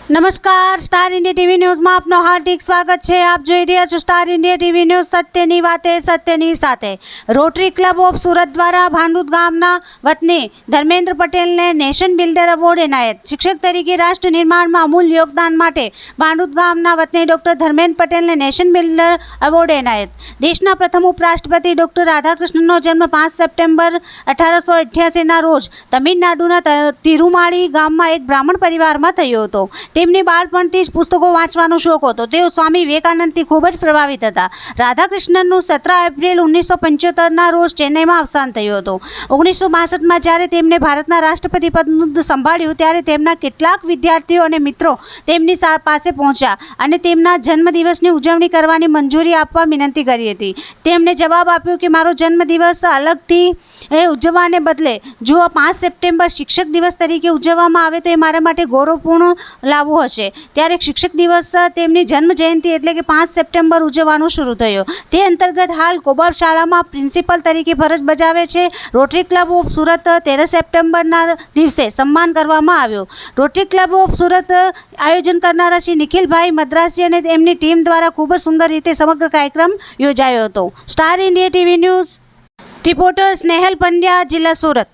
નમસ્કાર, star India TV ન્યૂઝમાં આપનું હાર્દિક સ્વાગત છે। આપ જોઈ રહ્યા છો સ્ટાર ઇન્ડિયા ટીવી ન્યૂઝ, સત્યની વાતે સત્યની સાથે। રોટરી ક્લબ ઓફ સુરત દ્વારા ભાંડુદ ગામના વતની ધર્મેન્દ્ર પટેલને નેશન બિલ્ડર એવોર્ડ એનાયત। શિક્ષક તરીકે રાષ્ટ્ર નિર્માણમાં અમૂલ્ય યોગદાન માટે ભાંડુદ ગામના વતની ડોક્ટર ધર્મેન્દ્ર પટેલને નેશન બિલ્ડર એવોર્ડ એનાયત। દેશના પ્રથમ ઉપરાષ્ટ્રપતિ ડોક્ટર રાધાકૃષ્ણનનો જન્મ 5 સપ્ટેમ્બર 1888ના રોજ તમિલનાડુના તિરુમાળી ગામમાં એક બ્રાહ્મણ પરિવારમાં થયો હતો। તેમની બાળપણથી જ પુસ્તકો વાંચવાનો શોખ હતો। તેઓ સ્વામી વિવેકાનંદથી ખૂબ જ પ્રભાવિત હતા। રાધાકૃષ્ણનનું 17 એપ્રિલ 1975ના રોજ ચેન્નઈમાં અવસાન થયું હતું। 1962માં જ્યારે તેમણે ભારતના રાષ્ટ્રપતિ પદ સંભાળ્યું ત્યારે તેમના કેટલાક વિદ્યાર્થીઓ અને મિત્રો તેમની પાસે પહોંચ્યા અને તેમના જન્મદિવસની ઉજવણી કરવાની મંજૂરી આપવા વિનંતી કરી હતી। તેમણે જવાબ આપ્યો કે મારો જન્મદિવસ અલગથી ઉજવવાને બદલે જો 5 સપ્ટેમ્બર શિક્ષક દિવસ તરીકે ઉજવવામાં આવે તો એ મારા માટે ગૌરવપૂર્ણ લાવવું હશે। ત્યારે શિક્ષક દિવસ તેમની જન્મ જયંતિ એટલે કે 5 સપ્ટેમ્બર ઉજવવાનું શરૂ થયો। તે અંતર્ગત હાલ કોબાબ શાળામાં પ્રિન્સિપલ તરીકે ફરજ બજાવે છે। રોટરી ક્લબ ઓફ સુરત 13 સપ્ટેમ્બરના દિવસે સન્માન કરવામાં આવ્યું। રોટરી ક્લબ ઓફ સુરત આયોજન કરનારા શ્રી નિખિલભાઈ મદ્રાસી અને એમની ટીમ દ્વારા ખૂબ જ સુંદર રીતે સમગ્ર કાર્યક્રમ યોજાયો હતો। Star India TV news reporter Snehal Pandya, જિલ્લા સુરત।